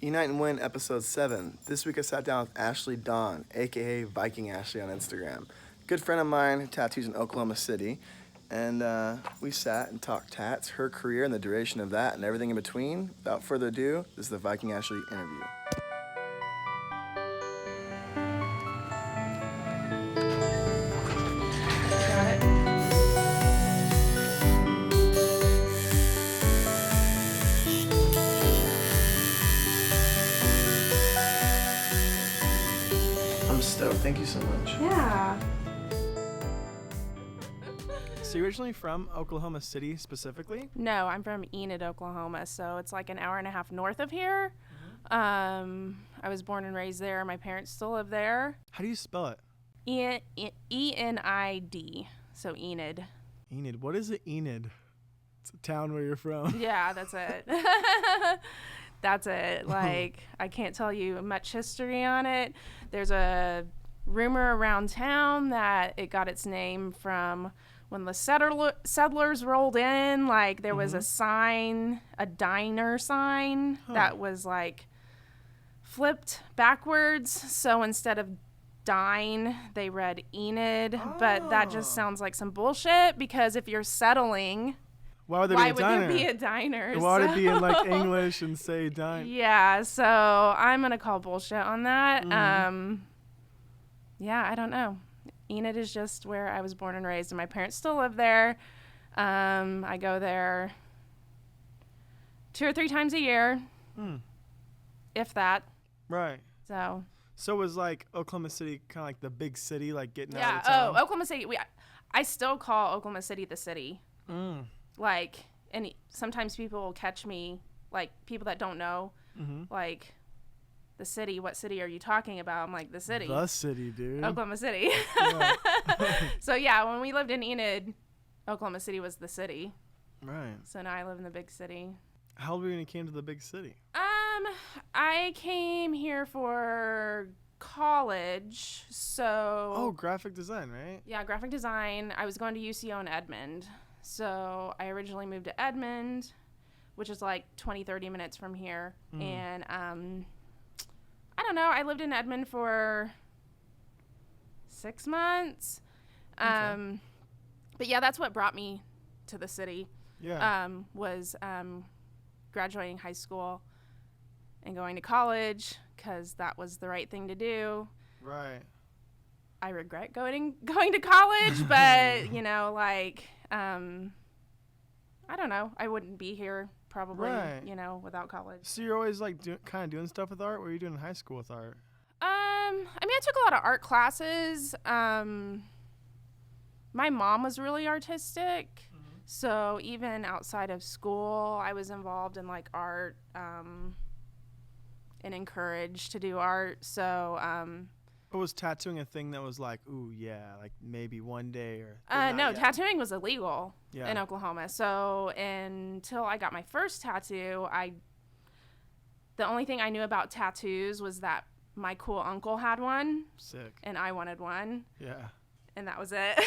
Unite and Win, episode 7. This week I sat down with Ashley Dawn, aka Viking Ashley on Instagram. Good friend of mine who tattoos in Oklahoma City. And we sat and talked tats, her career and the duration of that, and everything in between. Without further ado, this is the Viking Ashley interview. I'm stoked. Thank you so much. Yeah. So you're originally from Oklahoma City specifically? No, I'm from Enid, Oklahoma, so it's like an hour and a half north of here. I was born and raised there. My parents still live there. How do you spell it? E-N-I-D, so Enid. Enid. What is it, Enid? It's a town where you're from. Yeah, that's it. That's it. Like, I can't tell you much history on it. There's a rumor around town that it got its name from when the settlers rolled in. Like, there was a sign, a diner sign, that was, like, flipped backwards. So instead of dine, they read Enid. But that just sounds like some bullshit, because if you're settling... Why would there be a diner? Why would it be in like English and say dine? Yeah, so I'm gonna call bullshit on that. Yeah, I don't know. Enid is just where I was born and raised, and my parents still live there. I go there 2 or 3 times a year, if that. Right. So was like Oklahoma City kind of like the big city, like getting out yeah. of town? Oh, Oklahoma City. I still call Oklahoma City the city. Like, and sometimes people will catch me, like, people that don't know, like, the city, what city are you talking about? I'm like, the city. The city, dude. Oklahoma City. Yeah. So, yeah, when we lived in Enid, Oklahoma City was the city. Right. So now I live in the big city. How old were you when you came to the big city? I came here for college, so... Oh, graphic design, right? Yeah, graphic design. I was going to UCO in Edmond. So I originally moved to Edmond, which is like 20, 30 minutes from here. And I don't know. I lived in Edmond for 6 months. Okay. But yeah, that's what brought me to the city. Yeah. Was graduating high school and going to college, because that was the right thing to do. Right. I regret going to college, but you know, like, I don't know. I wouldn't be here probably, you know, without college. So you're always like kind of doing stuff with art? What were you doing in high school with art? I mean, I took a lot of art classes. My mom was really artistic. So even outside of school, I was involved in like art, and encouraged to do art. So, But was tattooing a thing that was like, ooh, yeah, like maybe one day or... No, tattooing was illegal in Yeah. Oklahoma. So until I got my first tattoo, the only thing I knew about tattoos was that my cool uncle had one. Sick. And I wanted one. Yeah. And that was it.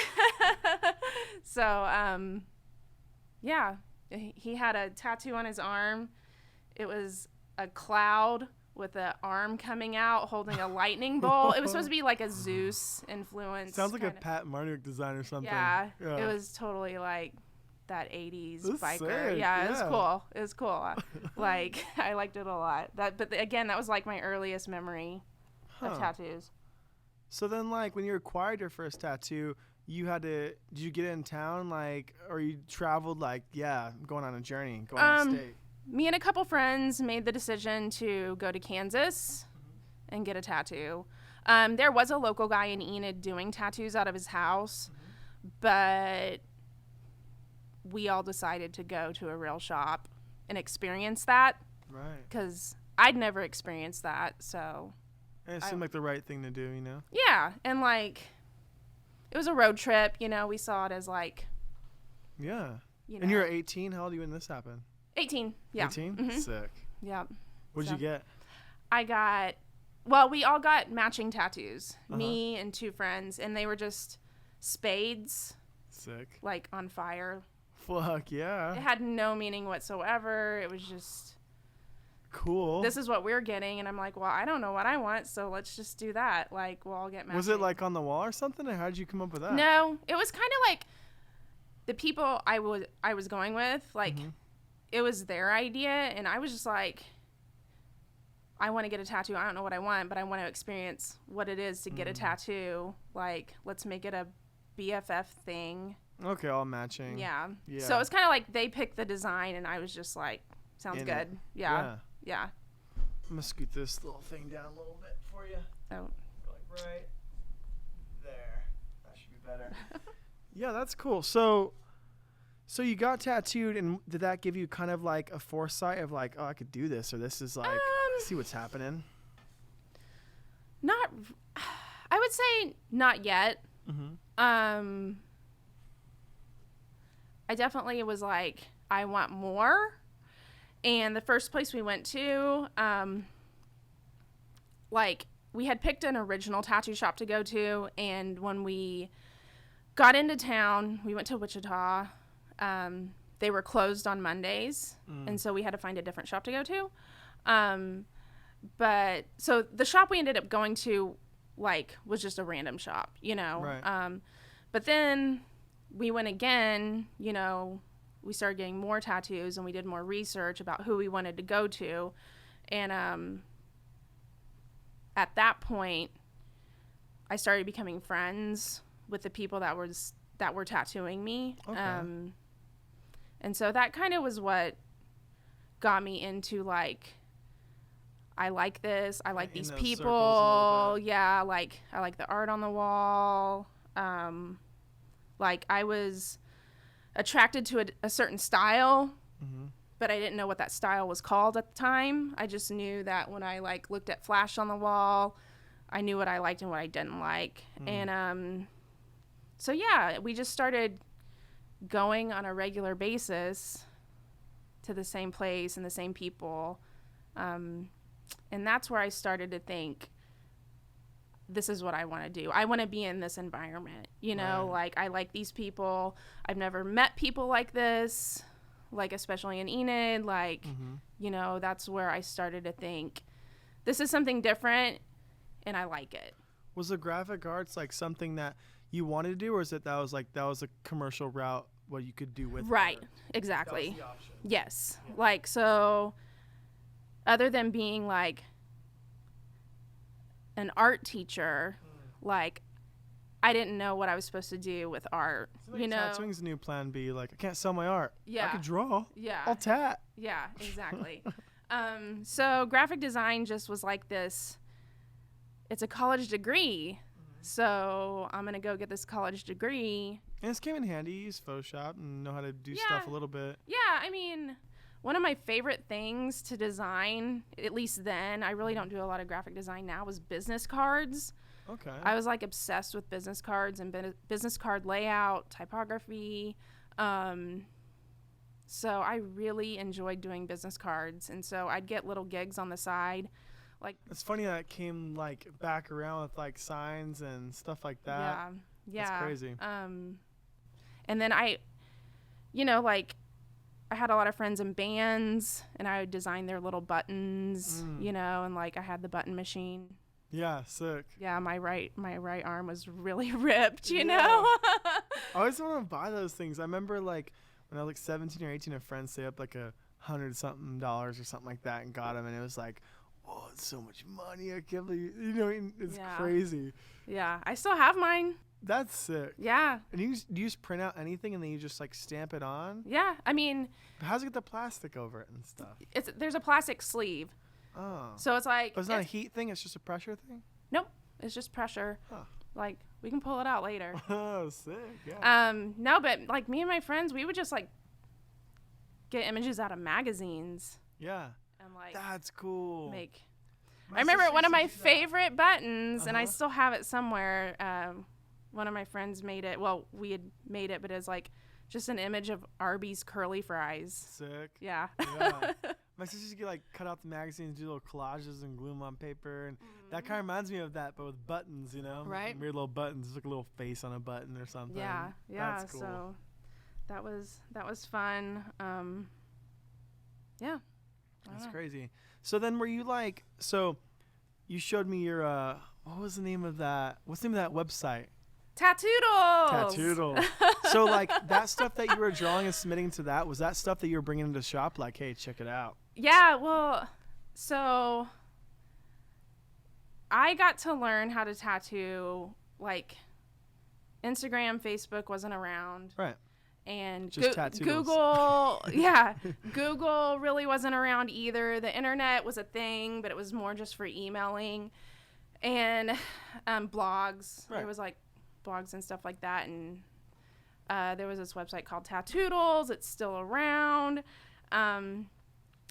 So, yeah, he had a tattoo on his arm. It was a cloud with an arm coming out holding a lightning bolt. It was supposed to be like a Zeus influence. Sounds like a Pat Marnick design or something. Yeah, it was totally like that 80s That's biker. sick, Yeah, it was cool. It was cool. Like, I liked it a lot. But again, that was like my earliest memory of tattoos. So then, like, when you acquired your first tattoo, did you get it in town, like, or you traveled, like, going on a journey, going out of state? Me and a couple friends made the decision to go to Kansas and get a tattoo. There was a local guy in Enid doing tattoos out of his house, but we all decided to go to a real shop and experience that. Right. Because I'd never experienced that, so... And it seemed like the right thing to do, you know? Yeah, and, like, it was a road trip, you know? We saw it as, like... Yeah. You know. And you were 18? How old were you when this happened? 18, yeah. 18? Mm-hmm. Sick. Yeah. What'd you get? We all got matching tattoos. Me and 2 friends, and they were just spades. Sick. Like, on fire. Fuck, yeah. It had no meaning whatsoever. It was just Cool. this is what we're getting. And I'm like, well, I don't know what I want, so let's just do that. Like, we'll all get matching. Was it like on the wall or something, or how did you come up with that? No, it was kind of like the people I was going with, like, it was their idea, and I was just like, I want to get a tattoo. I don't know what I want, but I want to experience what it is to get a tattoo. Like, let's make it a BFF thing. Okay, all matching. Yeah. Yeah. So it was kind of like they picked the design, and I was just like, sounds In good. it. Yeah. I'm gonna scoot this little thing down a little bit for you. Oh. Go like right there. That should be better. Yeah, that's cool. So you got tattooed, and did that give you kind of like a foresight of like, oh, I could do this, or this is like, see what's happening? Not, I would say not yet. I definitely was like, I want more. And the first place we went to, like, we had picked an original tattoo shop to go to, and when we got into town, we went to Wichita. They were closed on Mondays, and so we had to find a different shop to go to. But so the shop we ended up going to, like, was just a random shop, you know. Right. But then we went again, you know, we started getting more tattoos, and we did more research about who we wanted to go to. And at that point, I started becoming friends with the people that were tattooing me. Okay. And so that kind of was what got me into, like, I like this. I like In these those circles a people. little bit. Yeah, like, I like the art on the wall. Like, I was attracted to a certain style, but I didn't know what that style was called at the time. I just knew that when I, like, looked at flash on the wall, I knew what I liked and what I didn't like. And so, yeah, we just started going on a regular basis to the same place and the same people. And that's where I started to think, this is what I want to do. I want to be in this environment, you know, like, I like these people. I've never met people like this, like, especially in Enid, like, you know, that's where I started to think, this is something different, and I like it. Was the graphic arts like something that you wanted to do, or is it that was a commercial route what you could do with Right, art? exactly. That was the option. Yes. Like, so other than being like an art teacher, like, I didn't know what I was supposed to do with art, So, like, you know? tattooing's a new plan B. Like, I can't sell my art. Yeah. I could draw. Yeah. I'll tat. Yeah, exactly. So graphic design just was like this, it's a college degree. So I'm going to go get this college degree. And this came in handy. You use Photoshop and know how to do Yeah. stuff a little bit. Yeah, I mean, one of my favorite things to design, at least then, I really don't do a lot of graphic design now, was business cards. Okay. I was, like, obsessed with business cards and business card layout, typography. So I really enjoyed doing business cards. And so I'd get little gigs on the side. Like, It's funny that it came like back around with like signs and stuff like that. yeah. That's crazy. And then I, you know, like, I had a lot of friends in bands, and I would design their little buttons, you know, and, like, I had the button machine. Yeah, sick. Yeah, my right arm was really ripped, you know. I always want to buy those things. I remember like when I was like 17 or 18, a friend saved up like $100-something or something like that and got them, and it was like, whoa, it's so much money. I can't believe, you know, it's Yeah. crazy. Yeah, I still have mine. That's sick. Yeah. And do you just print out anything and then you just like stamp it on? Yeah, I mean, How's it get the plastic over it and stuff? there's a plastic sleeve. Oh. So it's like, But it's not a heat thing, it's just a pressure thing? nope, it's just pressure. Huh. Like, we can pull it out later. Oh, sick. Yeah. No, but, like, me and my friends, we would just, like, get images out of magazines Yeah. and, like, That's cool. make. My I remember sister one of used to my do that. favorite buttons, and I Uh-huh. still have it somewhere. One of my friends made it. Well, we had made it, but it's like just an image of Arby's curly fries. Sick. Yeah. Yeah. My sister used to get like cut out the magazines, do little collages and glue them on paper, and that kind of reminds me of that, but with buttons, you know, Right. Weird little buttons, just like a little face on a button or something. Yeah. Yeah. That's cool. So that was fun. Yeah. That's crazy. So then were you like, so you showed me your, what was the name of that? What's the name of that website? Tattoo-doodles. Tattoo-doodles. So like that stuff that you were drawing and submitting to that, was that stuff that you were bringing into the shop? Like, hey, check it out. Yeah, well, so I got to learn how to tattoo, like Instagram, Facebook wasn't around. Right. And Just Tattoo-doodles. Google, yeah, Google really wasn't around either. The internet was a thing, but it was more just for emailing and blogs. Right. There was like blogs and stuff like that. And there was this website called Tattoo-doodles. It's still around. And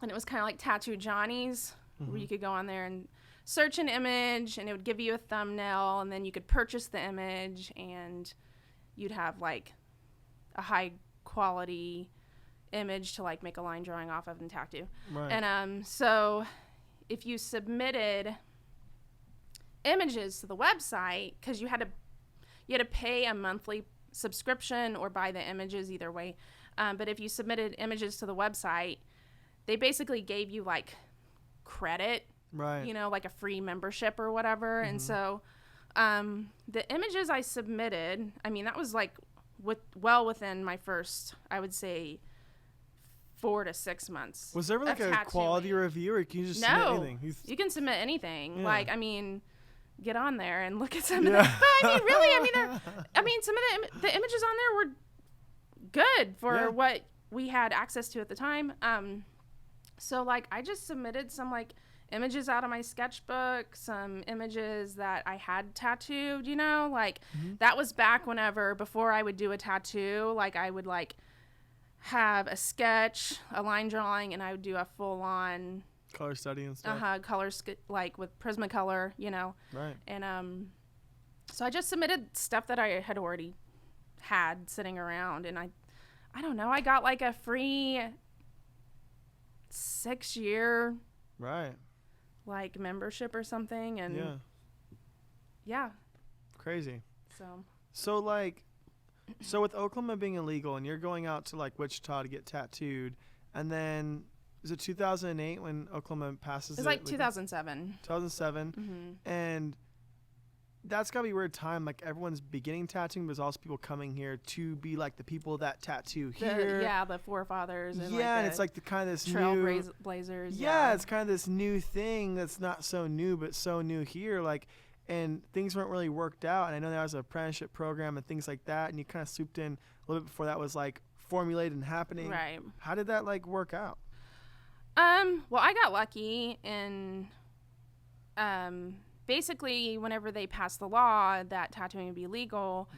it was kind of like Tattoo Johnny's, where you could go on there and search an image, and it would give you a thumbnail, and then you could purchase the image, and you'd have like a high quality image to like make a line drawing off of and tattoo. Right. And so if you submitted images to the website, because you had to pay a monthly subscription or buy the images, either way. But if you submitted images to the website, they basically gave you like credit, Right. you know, like a free membership or whatever. And so the images I submitted, I mean, that was like well within my first, I would say, 4 to 6 months. Was there like of a tattooing. quality review, or can you just submit anything? You can submit anything. Yeah. Like, I mean, get on there and look at some of Yeah. them. But I mean, really, some of the images on there were good for what we had access to at the time. So like, I just submitted some like images out of my sketchbook, some images that I had tattooed, you know, like that was back before I would do a tattoo, like I would like have a sketch, a line drawing, and I would do a full on color study and stuff. like with Prismacolor, you know. Right. And so I just submitted stuff that I had already had sitting around, and I don't know, I got like a free 6-year Right. like membership or something, and yeah, Crazy. so So with Oklahoma being illegal, and you're going out to like Wichita to get tattooed, and then is it 2008 when Oklahoma passes it's like 2007. 2007, and that's gotta be a weird time. Like everyone's beginning tattooing, but there's also people coming here to be like the people that tattoo here. The forefathers. And and it's like the kind of this trailblazers. Yeah, it's kind of this new thing that's not so new, but so new here. Like, and things weren't really worked out. And I know there was an apprenticeship program and things like that, and you kind of swooped in a little bit before that was like formulated and happening. Right. How did that like work out? Well, I got lucky in basically whenever they passed the law that tattooing would be legal,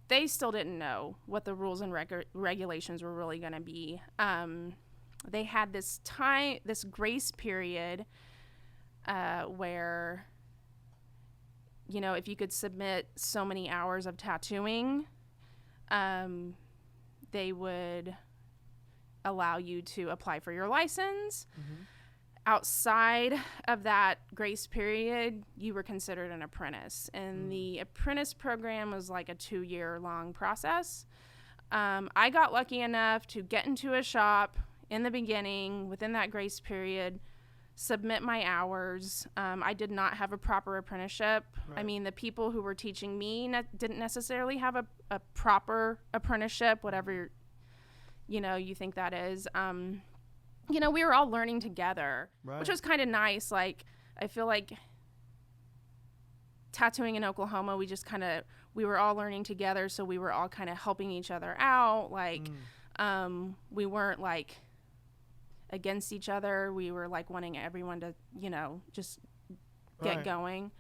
they still didn't know what the rules and regulations were really going to be. They had this grace period where, you know, if you could submit so many hours of tattooing, they would allow you to apply for your license. Outside of that grace period, you were considered an apprentice. And the apprentice program was like a 2-year long process. I got lucky enough to get into a shop in the beginning, within that grace period, submit my hours. I did not have a proper apprenticeship. Right. I mean, the people who were teaching me didn't necessarily have a proper apprenticeship, whatever, you know, you think that is. You know, we were all learning together, Right. which was kind of nice. Like, I feel like tattooing in Oklahoma, we were all learning together, so we were all kind of helping each other out. Like, we weren't like against each other. We were like wanting everyone to, you know, just get Right. going.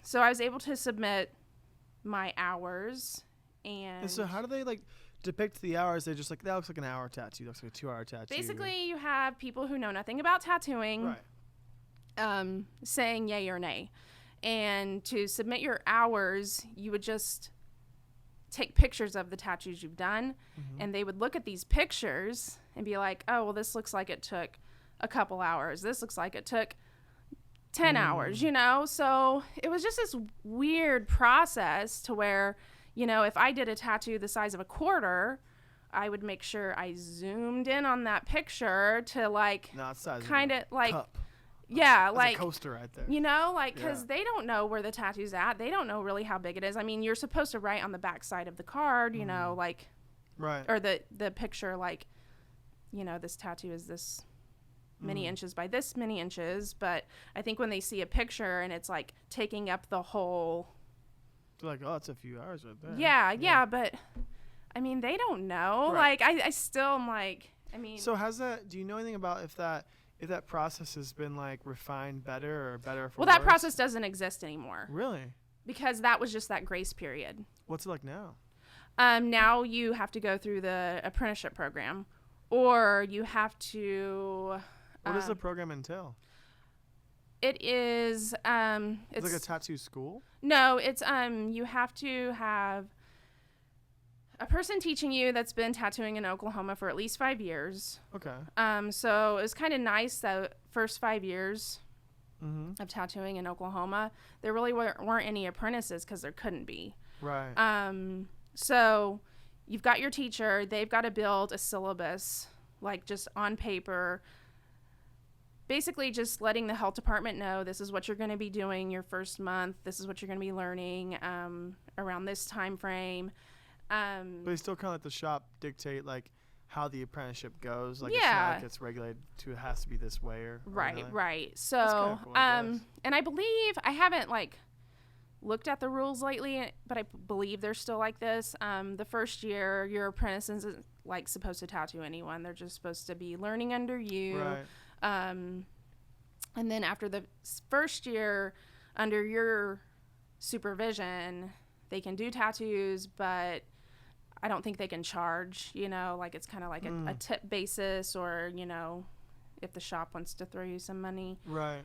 So I was able to submit my hours, And so how do they like depict the hours? They're just like, that looks like an hour tattoo. That looks like a 2-hour tattoo. basically you have people who know nothing about tattooing Right. saying yay or nay. And to submit your hours, you would just take pictures of the tattoos you've done, and they would look at these pictures and be like, oh, well, this looks like it took a couple hours. This looks like it took 10 hours, you know? So it was just this weird process to where, you know, if I did a tattoo the size of a quarter, I would make sure I zoomed in on that picture to like kind of like cup. Yeah, That's like a coaster right there. You know, like, because they don't know where the tattoo's at. They don't know really how big it is. I mean, you're supposed to write on the back side of the card, you know, like, right, or the picture, like, you know, this tattoo is this many inches by this many inches. But I think when they see a picture and it's like taking up the whole, they're like, oh, it's a few hours right there. Yeah, but I mean, they don't know. Right. Like, I still am like, I mean. So do you know anything about if that process has been like refined better or better for Well, that worse? process doesn't exist anymore. Really? Because that was just that grace period. What's it like now? Now you have to go through the apprenticeship program, or you have to. What does the program entail? It is. It's like a tattoo school? No, it's you have to have a person teaching you that's been tattooing in Oklahoma for at least 5 years. Okay. So it was kind of nice the first 5 years Mm-hmm. of tattooing in Oklahoma, there really weren't any apprentices because there couldn't be. Right. So you've got your teacher. They've got to build a syllabus, like just on paper, basically just letting the health department know this is what you're going to be doing your first month. This is what you're going to be learning around this time frame. But they still kind of let the shop dictate like how the apprenticeship goes. Like Yeah. it's not like it's regulated to it has to be this way or Right, another. right. So, kinda cool, I guess. and I believe I haven't like looked at the rules lately, but I believe they're still like this. The first year, your apprentice isn't like supposed to tattoo anyone. They're just supposed to be learning under you. Right. And then after the first year, under your supervision, they can do tattoos, but I don't think they can charge, you know, like it's kind of like a tip basis, or, you know, if the shop wants to throw you some money. Right.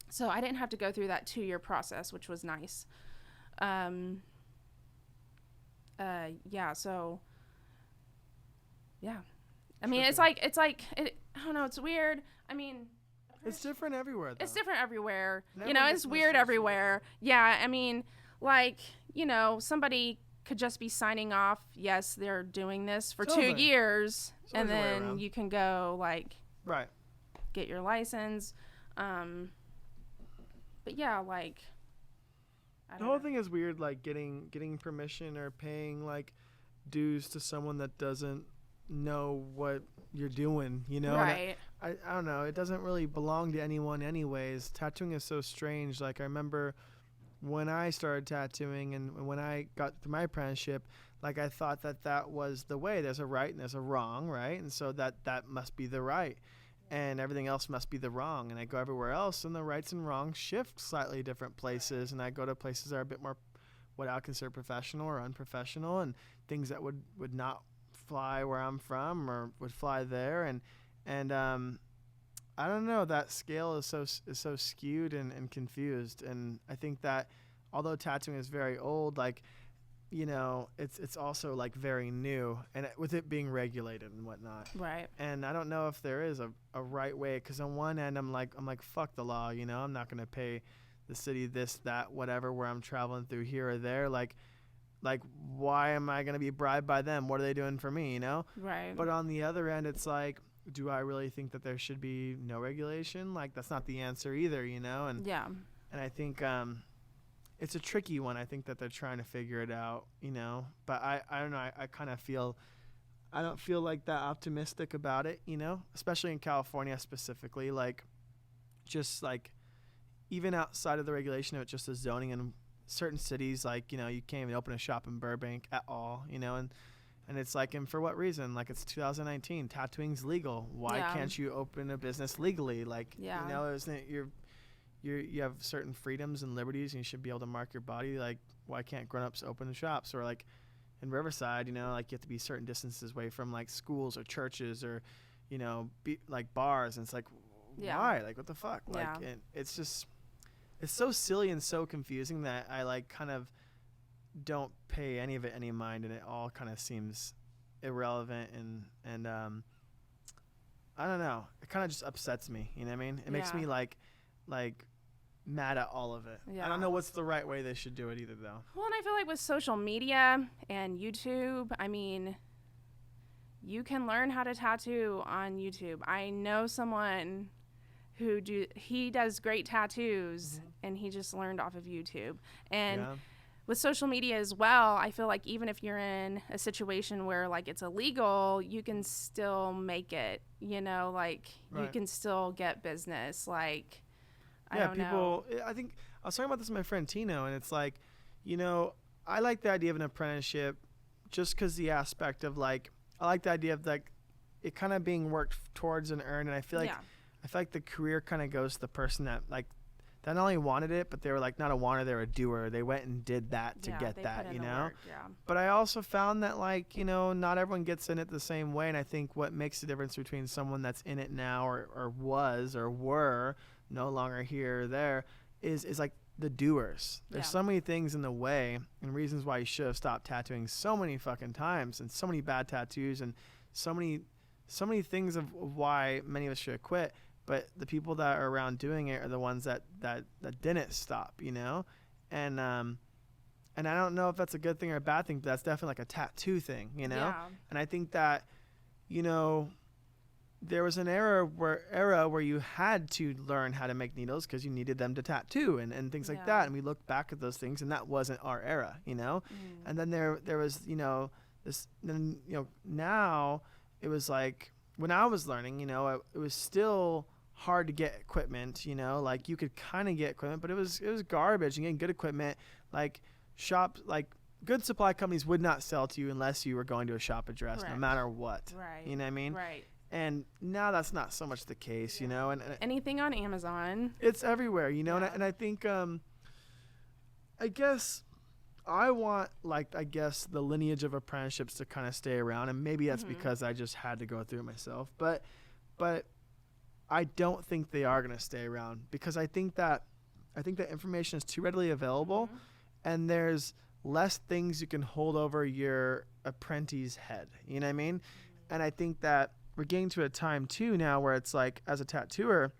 So I didn't have to go through that 2-year process, which was nice. Yeah, so yeah. I mean, it's like I don't know, it's weird. I mean, It's different everywhere, though. it's different everywhere. Never You know, gets it's weird necessarily everywhere. Yeah, I mean, like, you know, somebody could just be signing off, yes, they're doing this for Totally. 2 years, There's and always a way then around. you can go, like, Right. get your license. But yeah, like, I The don't whole know. thing is weird, like getting permission or paying like dues to someone that doesn't know what you're doing, you know? And Right. I don't know. It doesn't really belong to anyone anyways. Tattooing is so strange. Like I remember when I started tattooing and when I got through my apprenticeship, like I thought that was the way. There's a right and there's a wrong, right? And so that must be the right. And everything else must be the wrong. And I go everywhere else, and the rights and wrongs shift slightly different places. And I go to places that are a bit more what I would consider professional or unprofessional, and things that would not fly where I'm from or would fly there. And I don't know. That scale is so skewed and confused. And I think that although tattooing is very old, like, you know, it's also like very new, and with it being regulated and whatnot. Right. And I don't know if there is a right way, because on one end I'm like fuck the law, you know, I'm not gonna pay the city this, that, whatever, where I'm traveling through here or there. Like why am I gonna be bribed by them? What are they doing for me, you know? Right. But on the other end, it's like, do I really think that there should be no regulation? Like that's not the answer either, you know? And yeah. and I think it's a tricky one. I think that they're trying to figure it out, you know. But I don't know. I kind of feel I don't feel like that optimistic about it, you know, especially in California specifically. Like, just like even outside of the regulation of it, just the zoning in certain cities, like, you know, you can't even open a shop in Burbank at all, you know, and it's like, and for what reason? Like, it's 2019, tattooing's legal. Why Yeah. can't you open a business legally? Like, Yeah. you know, isn't it you have certain freedoms and liberties, and you should be able to mark your body. Like, why can't grown-ups open shops? Or like in Riverside, you know, like you have to be certain distances away from like schools or churches or, you know, like bars. And it's like, Yeah. why? Like, what the fuck? Like, Yeah. and it's just, it's so silly and so confusing that I like kind of don't pay any of it any mind, and it all kind of seems irrelevant and I don't know. It kind of just upsets me. You know what I mean? It makes Yeah. me like mad at all of it. Yeah. I don't know what's the right way they should do it either, though. Well, and I feel like with social media and YouTube, I mean, you can learn how to tattoo on YouTube. I know someone who he does great tattoos, and he just learned off of YouTube. And with social media as well, I feel like even if you're in a situation where like it's illegal, you can still make it, you know, like you can still get business. Like, I don't know. I think I was talking about this with my friend Tino, and it's like, you know, I like the idea of an apprenticeship just because the aspect of like, I like the idea of like it kind of being worked towards and earned. And I feel like the career kind of goes to the person that like, that not only wanted it, but they were like not a wanter, they were a doer. They went and did that to get that, you know? But I also found that like, you know, not everyone gets in it the same way. And I think what makes the difference between someone that's in it now or was or were no longer here or there is like the doers. There's so many things in the way and reasons why you should have stopped tattooing so many fucking times, and so many bad tattoos, and so many things of why many of us should have quit. But the people that are around doing it are the ones that didn't stop, you know? And I don't know if that's a good thing or a bad thing, but that's definitely like a tattoo thing, you know? Yeah. And I think that, you know, there was an era where you had to learn how to make needles because you needed them to tattoo and things like that. And we look back at those things, and that wasn't our era, you know? And then there was, you know, this, then, you know, now it was like, when I was learning, you know, it was still hard to get equipment, you know, like you could kind of get equipment, but it was garbage. And getting good equipment, like good supply companies would not sell to you unless you were going to a shop address, no matter what. Right. You know what I mean? Right. And now that's not so much the case, you know. And anything on Amazon. It's everywhere, you know. And I think, I guess I want, like, I guess the lineage of apprenticeships to kind of stay around, and maybe that's because I just had to go through it myself. But I don't think they are going to stay around, because I think that information is too readily available, and there's less things you can hold over your apprentice's head. You know what I mean? And I think that we're getting to a time too now where it's like, as a tattooer,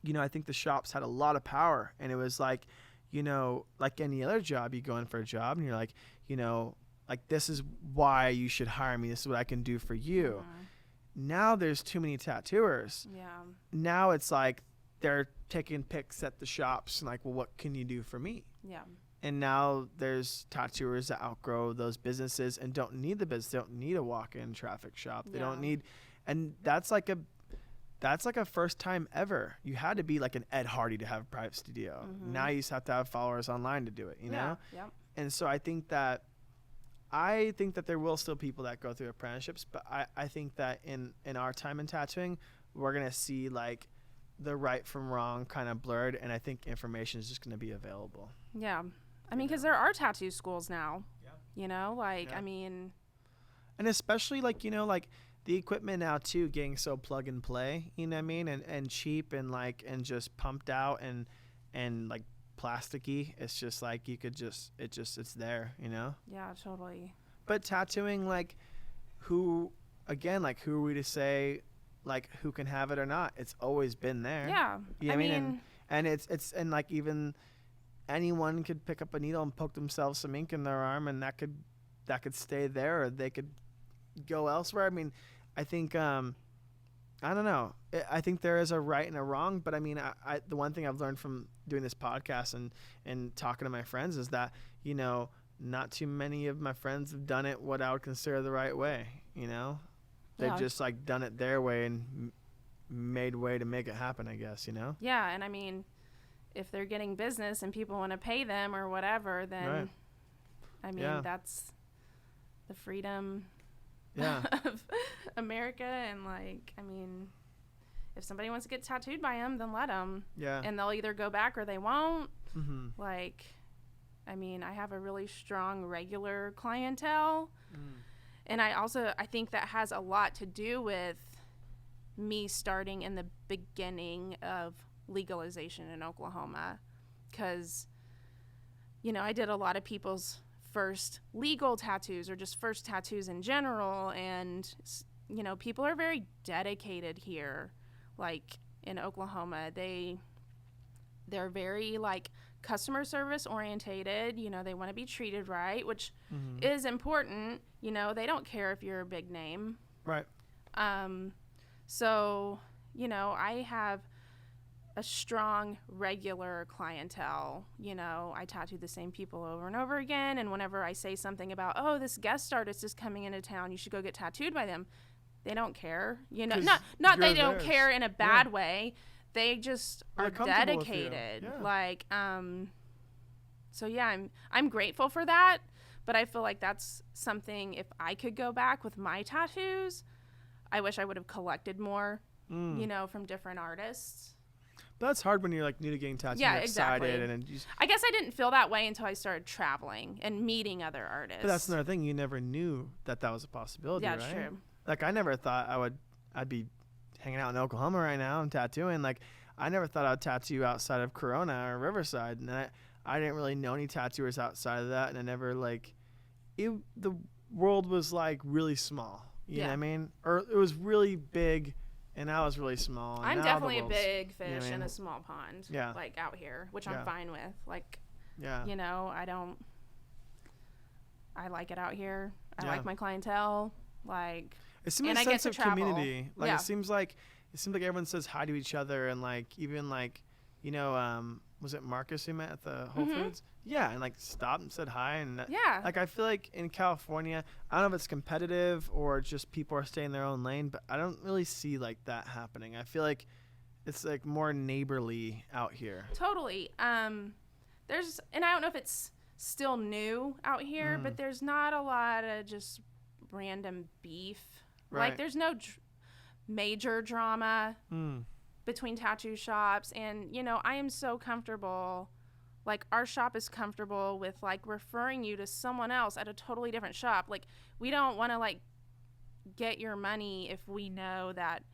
you know, I think the shops had a lot of power, and it was like, you know, like any other job, you go in for a job and you're like, you know, like, this is why you should hire me. This is what I can do for you. Now there's too many tattooers. Yeah. Now it's like they're taking pics at the shops and like, well, what can you do for me? Yeah. And now there's tattooers that outgrow those businesses and don't need the business. They don't need a walk-in traffic shop. They don't need, and that's like a first time ever. You had to be like an Ed Hardy to have a private studio. Now you just have to have followers online to do it, you know? Yeah. And so I think that there will still people that go through apprenticeships, but I think that in our time in tattooing, we're going to see like the right from wrong kind of blurred, and I think information is just going to be available. Yeah. I mean, because there are tattoo schools now, you know, like, I mean. And especially like, you know, like the equipment now too, getting so plug and play, you know what I mean? And cheap and like, and just pumped out and like plasticky. It's just like, you could just, it's there, you know? Yeah, totally. But tattooing, like who are we to say like who can have it or not? It's always been there. Yeah. You know what I mean? And it's like, even anyone could pick up a needle and poke themselves some ink in their arm, and that could stay there, or they could go elsewhere. I mean, I think I don't know. I think there is a right and a wrong, but I mean, I the one thing I've learned from doing this podcast and talking to my friends is that, you know, not too many of my friends have done it what I would consider the right way. You know, they've just like done it their way and made way to make it happen, I guess. You know. Yeah, and I mean, if they're getting business and people want to pay them or whatever, then I mean, that's the freedom of America. And like, I mean, if somebody wants to get tattooed by them, then let them. Yeah. And they'll either go back or they won't. Like, I mean, I have a really strong regular clientele. And I think that has a lot to do with me starting in the beginning of legalization in Oklahoma, because, you know, I did a lot of people's first legal tattoos or just first tattoos in general, and, you know, people are very dedicated here, like in Oklahoma. They're very like customer service orientated. You know, they want to be treated right, which is important. You know, they don't care if you're a big name. Right. So, you know, I have a strong regular clientele. You know, I tattoo the same people over and over again, and whenever I say something about, oh, this guest artist is coming into town, you should go get tattooed by them, they don't care. You know, not they don't care in a bad way. They just are dedicated. Yeah. Like, so yeah, I'm grateful for that, but I feel like that's something, if I could go back with my tattoos, I wish I would have collected more, you know, from different artists. But that's hard when you're like new to getting tattooed. Yeah, you're excited exactly. and you I guess I didn't feel that way until I started traveling and meeting other artists. But that's another thing. You never knew that was a possibility, yeah, right? That's true. Like, I never thought I'd be hanging out in Oklahoma right now and tattooing. Like, I never thought I'd tattoo outside of Corona or Riverside. And I didn't really know any tattooers outside of that. And I never, like, the world was, like, really small. You know what I mean? Or it was really big, and I was really small. I'm definitely a big fish in a small pond. Yeah. Like, out here, which I'm fine with. Like, you know, I like it out here. I like my clientele. Like, it seems like a sense of community. Like, it seems like everyone says hi to each other, and like even like, you know, was it Marcus who met at the Whole Foods? Yeah, and like stopped and said hi, and like I feel like in California, I don't know if it's competitive or just people are staying in their own lane, but I don't really see like that happening. I feel like it's like more neighborly out here. Totally. And I don't know if it's still new out here, but there's not a lot of just random beef. Right. Like, there's no major drama between tattoo shops. And, you know, I am so comfortable. Like, our shop is comfortable with, like, referring you to someone else at a totally different shop. Like, we don't want to, like, get your money if we know that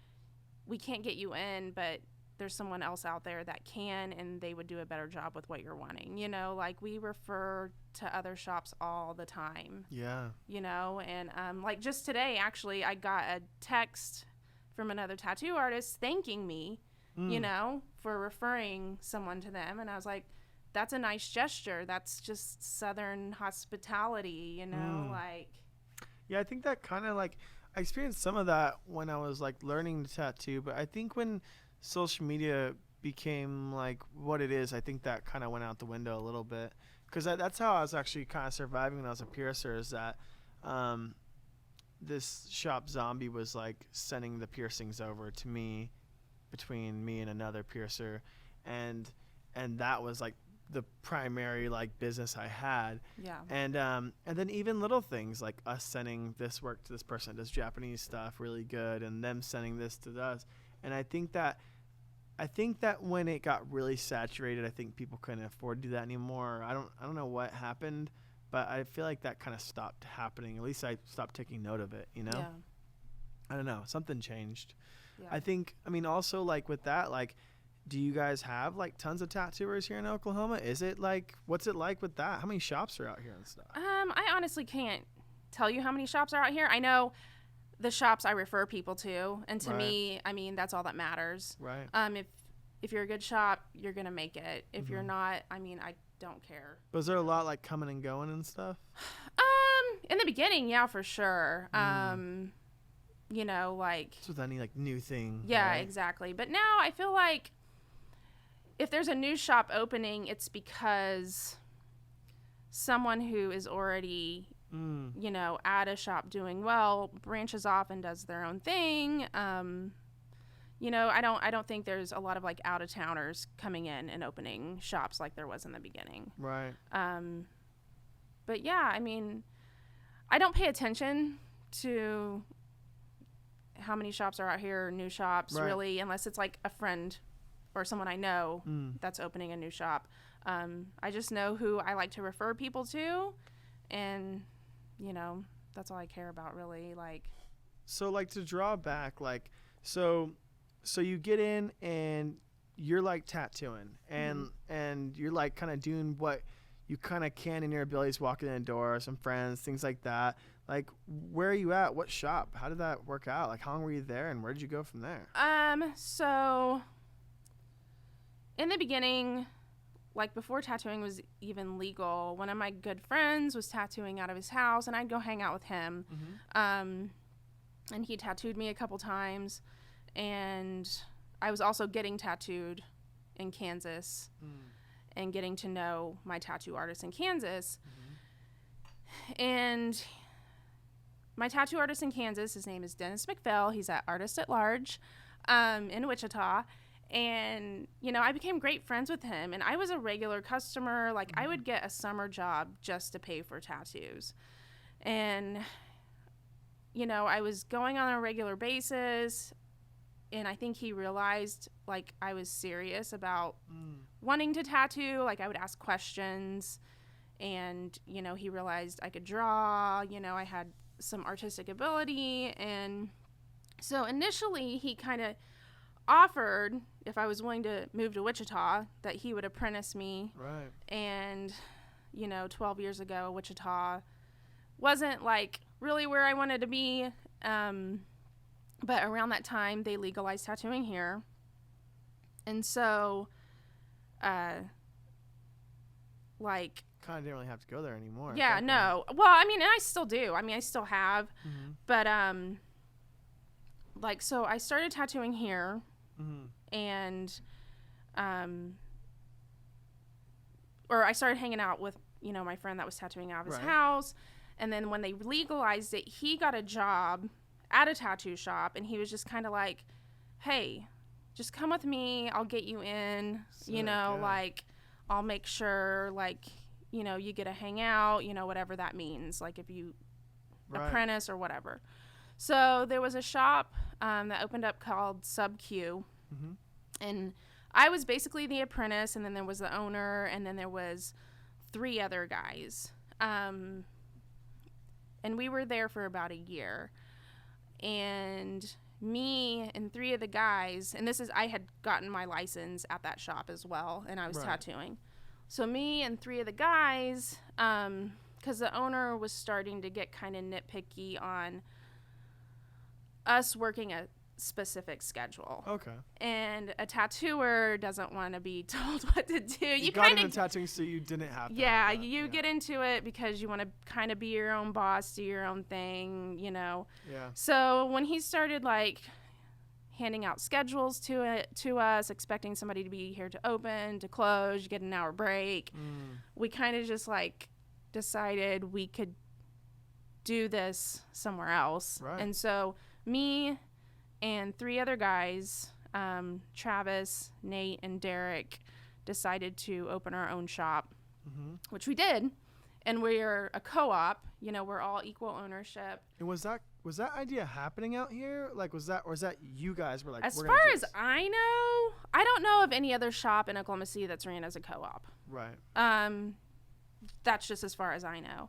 we can't get you in, but there's someone else out there that can, and they would do a better job with what you're wanting. You know, like, we refer to other shops all the time. Yeah. You know, and like just today, actually, I got a text from another tattoo artist thanking me, you know, for referring someone to them. And I was like, that's a nice gesture. That's just Southern hospitality, you know, like. Yeah, I think that kind of like, I experienced some of that when I was like learning to tattoo, but I think when social media became like what it is, I think that kind of went out the window a little bit, because that's how I was actually kind of surviving when I was a piercer, is that this shop Zombie was like sending the piercings over to me, between me and another piercer, and that was like the primary like business I had. Yeah. And then even little things like us sending this work to this person that does Japanese stuff really good, and them sending this to us. And I think that when it got really saturated, I think people couldn't afford to do that anymore. I don't know what happened, but I feel like that kind of stopped happening. At least I stopped taking note of it, you know? Yeah. I don't know. Something changed. Yeah. I mean, also like with that, like, do you guys have like tons of tattooers here in Oklahoma? Is it like, what's it like with that? How many shops are out here and stuff? I honestly can't tell you how many shops are out here. I know the shops I refer people to, and to me, I mean, that's all that matters. Right. If you're a good shop, you're gonna make it. If you're not, I mean, I don't care. But is there a lot like coming and going and stuff? In the beginning, yeah, for sure. You know, like, It's with any like new thing. yeah, right? exactly. But now I feel like if there's a new shop opening, it's because someone who is already, you know, at a shop doing well branches off and does their own thing. You know, I don't think there's a lot of like out of towners coming in and opening shops like there was in the beginning. Right. But yeah, I mean, I don't pay attention to how many shops are out here, new shops, really, unless it's like a friend or someone I know that's opening a new shop. I just know who I like to refer people to, and, you know, that's all I care about, really. Like, so like to draw back, like, so you get in and you're like tattooing, and you're like kind of doing what you kind of can in your abilities, walking in the door, some friends, things like that. Like, where are you at? What shop? How did that work out? Like, how long were you there, and where did you go from there? So in the beginning, like before tattooing was even legal, one of my good friends was tattooing out of his house, and I'd go hang out with him. And he tattooed me a couple times, and I was also getting tattooed in Kansas and getting to know my tattoo artist in Kansas. And my tattoo artist in Kansas, his name is Dennis McPhail. He's at Artist at Large in Wichita. And, you know, I became great friends with him. And I was a regular customer. Like, I would get a summer job just to pay for tattoos. And, you know, I was going on a regular basis. And I think he realized, like, I was serious about wanting to tattoo. Like, I would ask questions. And, you know, he realized I could draw. You know, I had some artistic ability. And so initially he kind of offered, if I was willing to move to Wichita, that he would apprentice me. Right. And, you know, 12 years ago, Wichita wasn't, like, really where I wanted to be. But around that time, they legalized tattooing here. And so, like... kind of didn't really have to go there anymore. Yeah, no. Well, I mean, and I still do. I mean, I still have. But, like, so I started tattooing here. And, or I started hanging out with, you know, my friend that was tattooing out of his house. And then when they legalized it, he got a job at a tattoo shop, and he was just kind of like, hey, just come with me. I'll get you in, you know, like, I'll make sure, like, you know, you get to hang out, you know, whatever that means, like if you apprentice or whatever. So there was a shop that opened up called Sub Q. And I was basically the apprentice, and then there was the owner, and then there was 3 other guys. And we were there for about a year. And me and 3 of the guys, and this is, I had gotten my license at that shop as well, and I was tattooing. So me and 3 of the guys, because the owner was starting to get kind of nitpicky on us working a specific schedule. Okay. And a tattooer doesn't want to be told what to do. You got into tattooing so you didn't have to. Yeah, you get into it because you want to kind of be your own boss, do your own thing, you know. Yeah. So when he started, like, handing out schedules to us, expecting somebody to be here to open, to close, you get an hour break, we kind of just, like, decided we could do this somewhere else. Right. And so me and 3 other guys, Travis, Nate, and Derek, decided to open our own shop, which we did. And we're a co-op. You know, we're all equal ownership. And was that idea happening out here? Like, was that you guys were like? As far as I know, I don't know of any other shop in Oklahoma City that's ran as a co-op. Right. That's just as far as I know.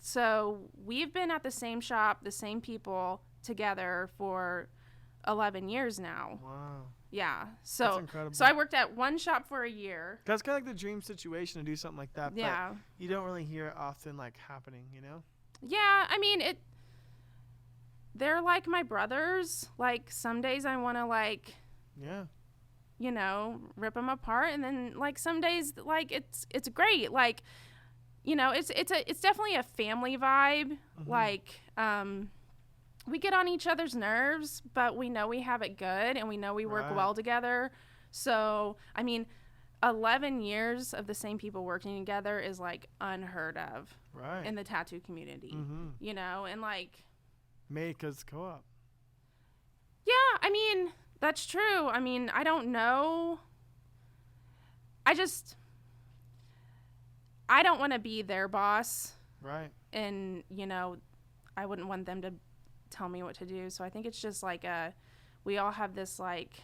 So we've been at the same shop, the same people together for 11 years now. Wow. Yeah. So that's incredible. So I worked at one shop for a year. That's kind of like the dream situation to do something like that. Yeah. But you don't really hear it often, like, happening, you know? Yeah. I mean, they're like my brothers. Like, some days I want to, like, you know, rip them apart. And then, like, some days, like, it's great. Like, you know, it's definitely a family vibe. Like, we get on each other's nerves, but we know we have it good, and we know we work well together. So, I mean, 11 years of the same people working together is, like, unheard of in the tattoo community, you know? And, like... Because co-op. Yeah, I mean, that's true. I mean, I don't know. I don't want to be their boss. Right. And, you know, I wouldn't want them to tell me what to do. So I think it's just like we all have this like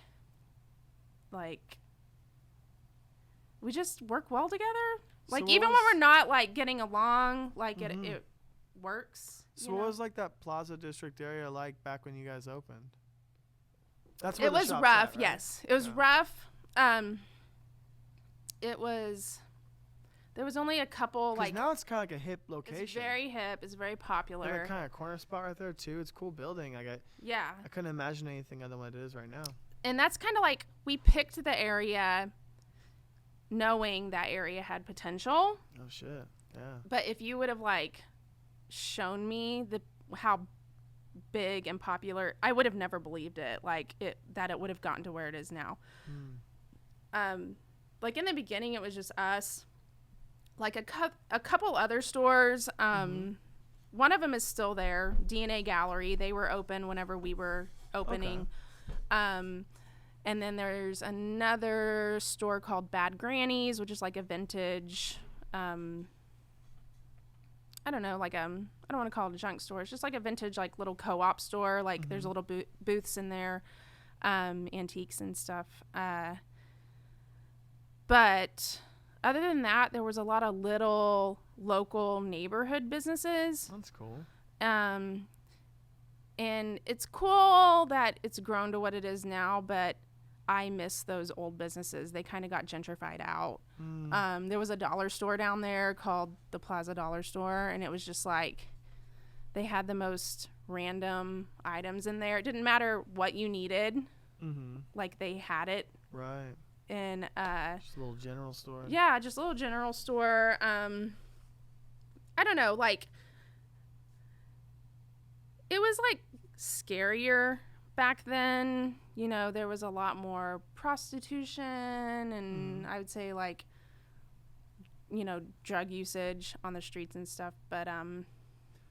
we just work well together. Like, so even when we're not, like, getting along, like, it works. So what was, like, that Plaza District area like back when you guys opened? That's where it was rough. At, right? Yes, it was rough. There was only a couple, like... now it's kind of like a hip location. It's very hip. It's very popular. Like a kind of corner spot right there, too. It's a cool building. I couldn't imagine anything other than what it is right now. And that's kind of like, we picked the area knowing that area had potential. Oh shit. Yeah. But if you would have like shown me how big and popular, I would have never believed it, like that it would have gotten to where it is now. Like in the beginning it was just us, like a couple other stores. One of them is still there, DNA Gallery. They were open whenever we were opening. Okay. And then there's another store called Bad Granny's, which is like a vintage, I don't know, like I don't want to call it a junk store. It's just like a vintage, like little co-op store. Like there's little booths in there, antiques and stuff. But other than that, there was a lot of little local neighborhood businesses. That's cool. And it's cool that it's grown to what it is now, but I miss those old businesses. They kind of got gentrified out. There was a dollar store down there called the Plaza Dollar Store, and it was just like they had the most random items in there. It didn't matter what you needed. Like they had it. Right. And just a little general store. Yeah, just a little general store. I don't know, like it was like scarier back then. You know, there was a lot more prostitution and I would say like, you know, drug usage on the streets and stuff. But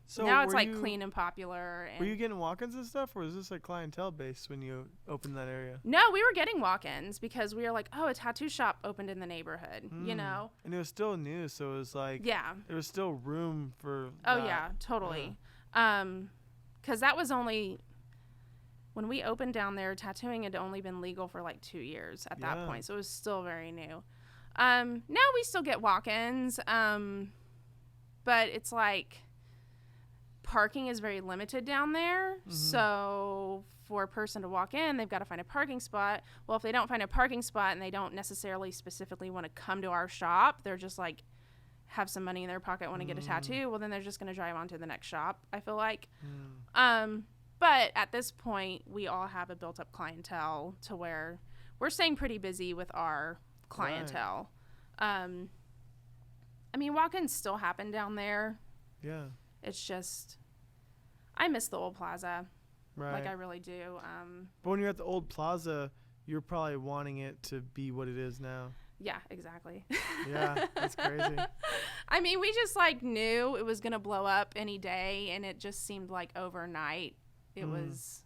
so now it's like clean and popular. And were you getting walk-ins and stuff, or was this like clientele based when you opened that area? No, we were getting walk-ins because we were like, oh, a tattoo shop opened in the neighborhood, you know? And it was still new, so it was like, yeah, there was still room for that. Yeah, totally. Because that was only, when we opened down there, tattooing had only been legal for like 2 years at that point, so it was still very new. Now we still get walk-ins, but it's like, parking is very limited down there. So for a person to walk in, they've got to find a parking spot. Well, if they don't find a parking spot and they don't necessarily specifically want to come to our shop, they're just like have some money in their pocket, want to get a tattoo, well then they're just going to drive on to the next shop, I feel like. But at this point we all have a built up clientele to where we're staying pretty busy with our clientele. Right. I mean, walk-ins still happen down there. Yeah. It's just, I miss the old plaza. Right. Like I really do. But when you're at the old plaza, you're probably wanting it to be what it is now. Yeah, exactly. Yeah, that's crazy. I mean, we just like knew it was going to blow up any day, and it just seemed like overnight it was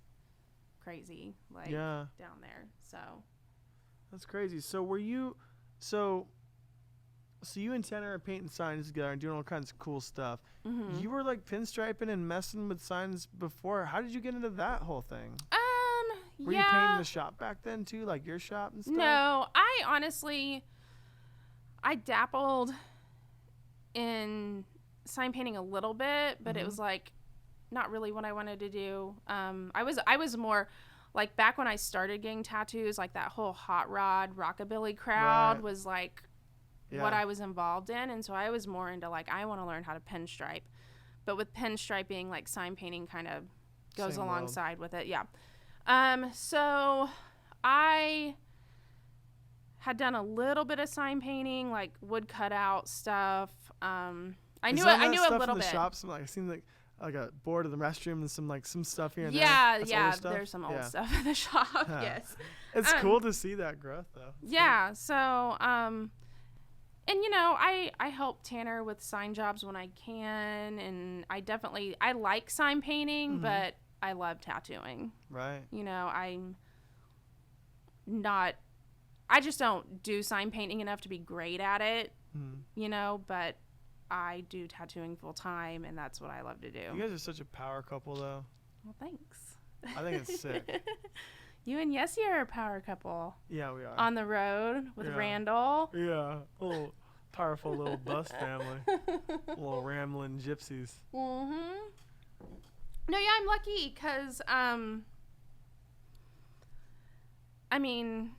crazy, like down there. So that's crazy. So were you, so you and Tanner are painting signs together and doing all kinds of cool stuff. You were like pinstriping and messing with signs before. How did you get into that whole thing? Were you painting the shop back then too, like your shop and stuff? No, I honestly, I dabbled in sign painting a little bit, but it was like not really what I wanted to do. I was more like, back when I started getting tattoos, like that whole hot rod rockabilly crowd was like what I was involved in, and so I was more into like, I want to learn how to pinstripe, but with pinstriping, like sign painting kind of goes alongside with it. So I had done a little bit of sign painting, like wood cutout stuff. I knew a little bit. Shop, some, like, I seen like a board of the restroom and some stuff here and there. Yeah, there's some old stuff in the shop. Yes, it's cool to see that growth though. It's so and you know, I help Tanner with sign jobs when I can, and I like sign painting, but I love tattooing. Right. You know, I just don't do sign painting enough to be great at it, you know, but I do tattooing full time, and that's what I love to do. You guys are such a power couple though. Well, thanks. I think it's sick. You and Yessie are a power couple. Yeah, we are. On the road with Randall. Yeah. A little powerful little bus family. Little rambling gypsies. No, yeah, I'm lucky because, I mean,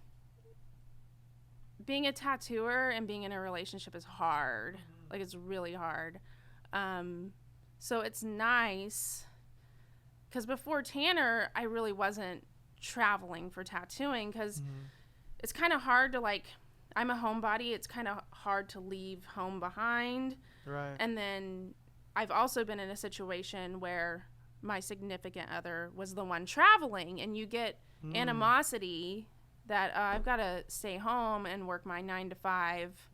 being a tattooer and being in a relationship is hard. Like, it's really hard. So it's nice because before Tanner, I really wasn't traveling for tattooing, because it's kind of hard to, like, I'm a homebody. It's kind of hard to leave home behind. Right. And then I've also been in a situation where my significant other was the one traveling, and you get animosity that I've got to stay home and work my 9 to 5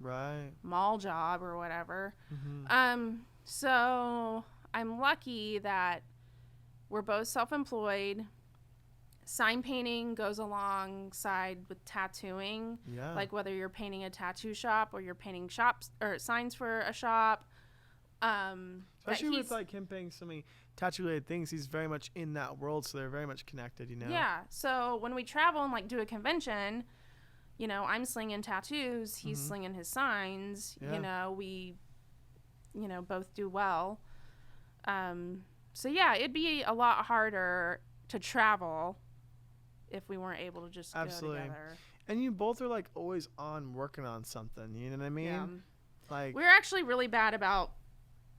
mall job or whatever. So I'm lucky that we're both self-employed. Sign painting goes alongside with tattooing. Yeah. Like whether you're painting a tattoo shop or you're painting shops or signs for a shop. Especially with like him painting so many tattoo related things, he's very much in that world, so they're very much connected, you know? Yeah. So when we travel and like do a convention, you know, I'm slinging tattoos, he's slinging his signs. Yeah. You know, we, you know, both do well. So yeah, it'd be a lot harder to travel if we weren't able to just go together. And you both are like always on working on something, you know what I mean? Yeah. Like we're actually really bad about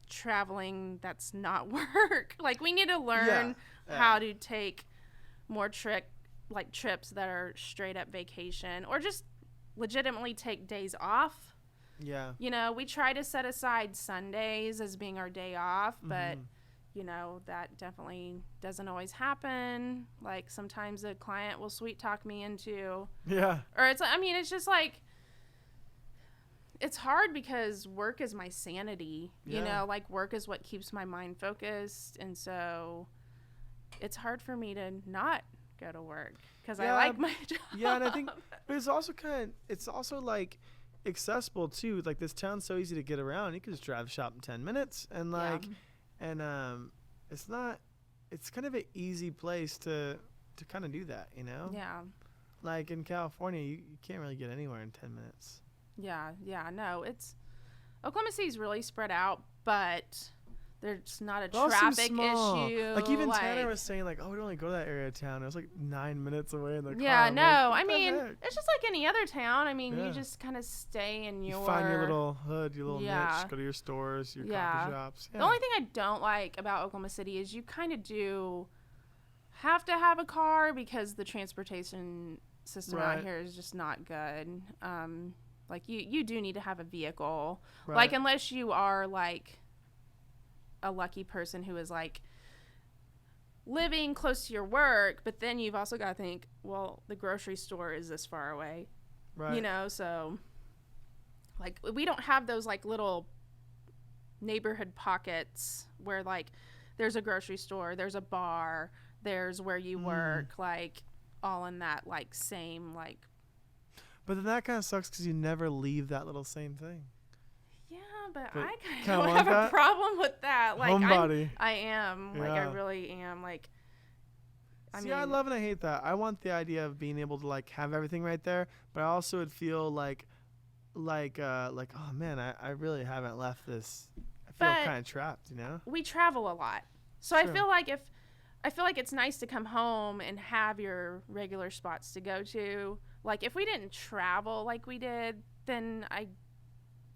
traveling that's not work. Like we need to learn how to take more trips that are straight up vacation, or just legitimately take days off. Yeah. You know, we try to set aside Sundays as being our day off, but you know, that definitely doesn't always happen. Like sometimes a client will sweet talk me into, or it's, I mean, it's just like, it's hard because work is my sanity, you know, like work is what keeps my mind focused. And so it's hard for me to not go to work because I like my job. Yeah. And I think, but it's also it's also like accessible too. Like this town's so easy to get around. You can just drive shop in 10 minutes and like, and it's kind of an easy place to kind of do that, you know? Yeah. Like in California, you can't really get anywhere in 10 minutes. Yeah, no, Oklahoma City's really spread out, but there's not a traffic issue. Like even Tanner was saying like, oh, we don't really go to that area of town. It was like 9 minutes away in the car. Yeah, no, like, I mean, it's just like any other town. I mean, you just kind of stay in you find your little hood, your little niche, go to your stores, your coffee shops. The only thing I don't like about Oklahoma City is you kind of do have to have a car because the transportation system out here is just not good. Like you do need to have a vehicle, like unless you are like a lucky person who is like living close to your work, but then you've also got to think, well, the grocery store is this far away, you know, so like we don't have those like little neighborhood pockets where like there's a grocery store, there's a bar, there's where you work, like all in that like same like. But then that kind of sucks because you never leave that little same thing. Yeah, but I kind of have a problem with that. Like homebody. I am. Like I really am. Like I mean, I love and I hate that. I want the idea of being able to like have everything right there, but I also would feel like oh man, I really haven't left this. I feel kind of trapped, you know? We travel a lot. So I feel like it's nice to come home and have your regular spots to go to. Like if we didn't travel like we did, then I